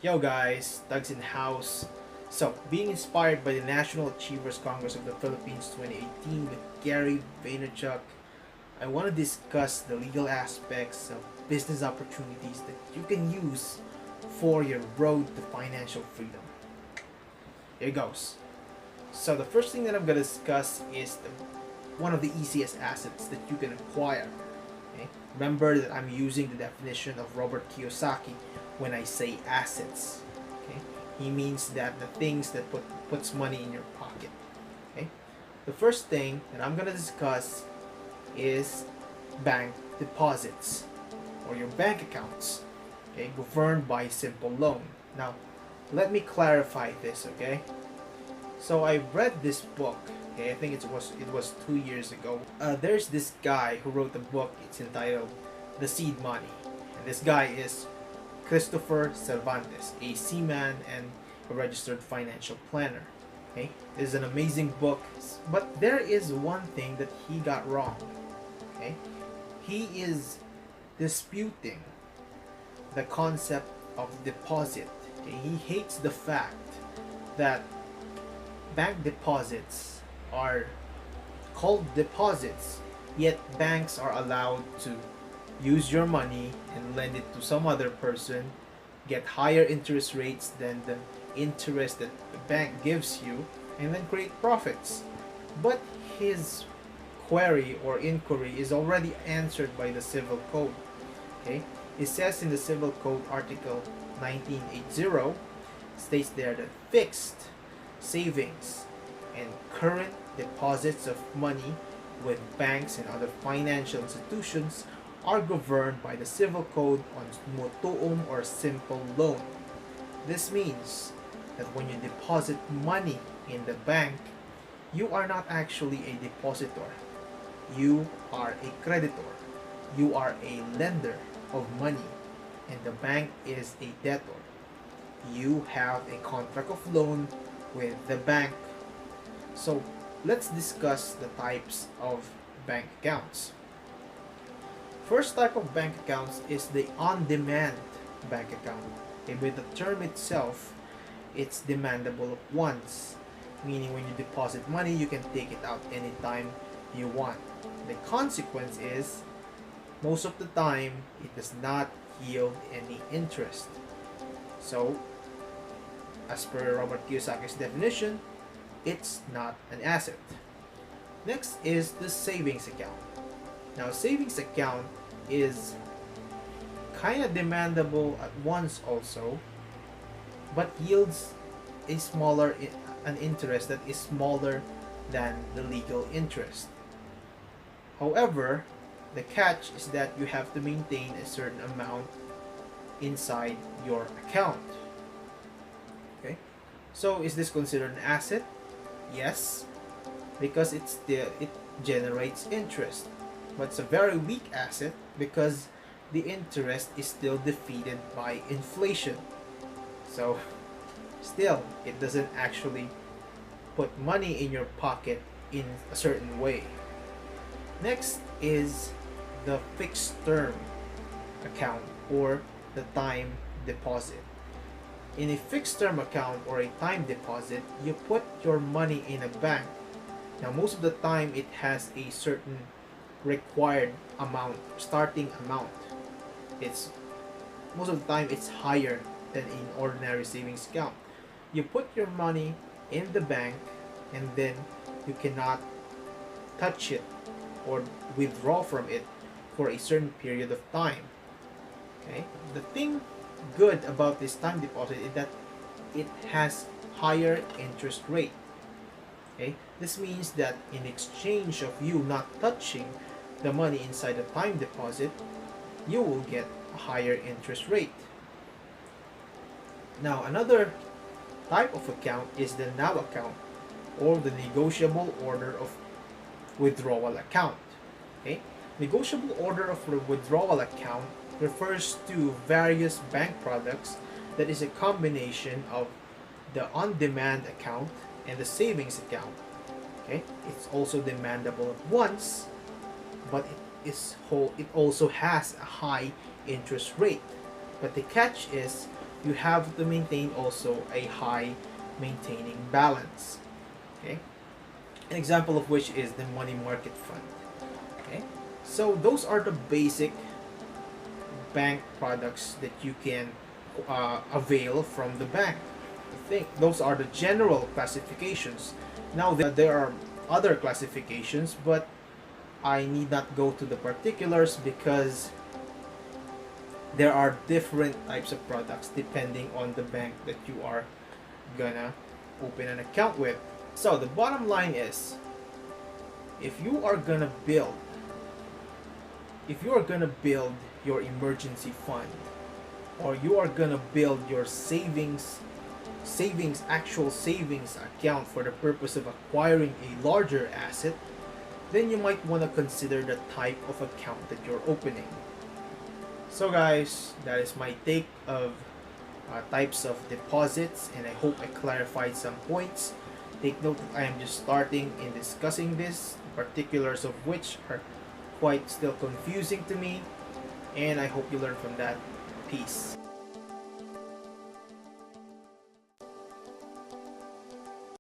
Yo guys, Doug's in house. So, being inspired by the National Achievers Congress of the Philippines 2018 with Gary Vaynerchuk, I want to discuss the legal aspects of business opportunities that you can use for your road to financial freedom. Here goes. So, the first thing that I'm going to discuss is one of the easiest assets that you can acquire. Okay? Remember that I'm using the definition of Robert Kiyosaki when I say assets. Okay? He means that the things that puts money in your pocket. Okay? The first thing that I'm gonna discuss is bank deposits or your bank accounts. Okay, governed by simple loan. Now, let me clarify this. Okay, so I read this book. Okay, I think it was 2 years ago. There's this guy who wrote a book. It's entitled The Seed Money, and this guy is Christopher Cervantes, a seaman and a registered financial planner. Okay, it is an amazing book, but there is one thing that he got wrong. Okay, he is disputing the concept of deposit. Okay, he hates the fact that bank deposits are called deposits, yet banks are allowed to use your money and lend it to some other person, get higher interest rates than the interest that the bank gives you, and then create profits. But his query or inquiry is already answered by the Civil Code. Okay? It says in the Civil Code Article 1980 states there that fixed savings and current deposits of money with banks and other financial institutions are governed by the Civil Code on mutuum or simple loan. This means that when you deposit money in the bank, you are not actually a depositor. You are a creditor. You are a lender of money, and the bank is a debtor. You have a contract of loan with the bank. So let's discuss the types of bank accounts. First type of bank accounts is the on-demand bank account. Okay, with the term itself, it's demandable at once, meaning when you deposit money, you can take it out anytime you want. The consequence is, most of the time, it does not yield any interest. So, as per Robert Kiyosaki's definition, it's not an asset. Next is the savings account. Now, savings account is kind of demandable at once also, but yields a smaller an interest that is smaller than the legal interest. However, the catch is that you have to maintain a certain amount inside your account. Okay? So is this considered an asset? Yes, because it generates interest. But it's a very weak asset because the interest is still defeated by inflation. So still, it doesn't actually put money in your pocket in a certain way. Next is the fixed term account or the time deposit. In a fixed term account or a time deposit, you put your money in a bank. Now, most of the time, it has a certain required amount, starting amount. It's most of the time it's higher than in ordinary savings account. You put your money in the bank and then you cannot touch it or withdraw from it for a certain period of time. Okay? The thing good about this time deposit is that it has higher interest rate. Okay? This means that in exchange of you not touching the money inside the time deposit, you will get a higher interest rate. Now, another type of account is the NOW account or the negotiable order of withdrawal account. Okay? Negotiable order of withdrawal account refers to various bank products that is a combination of the on-demand account and the savings account. Okay? It's also demandable at once, but it also has a high interest rate. But the catch is you have to maintain also a high maintaining balance. Okay, an example of which is the money market fund. Okay, so those are the basic bank products that you can avail from the bank. I think those are the general classifications. Now there are other classifications, but I need not go to the particulars because there are different types of products depending on the bank that you are gonna open an account with. So the bottom line is, if you are gonna build your emergency fund, or you are gonna build your actual savings account for the purpose of acquiring a larger asset, then you might want to consider the type of account that you're opening. So guys, that is my take of types of deposits, and I hope I clarified some points. Take note that I am just starting in discussing this, particulars of which are quite still confusing to me, and I hope you learn from that. Peace.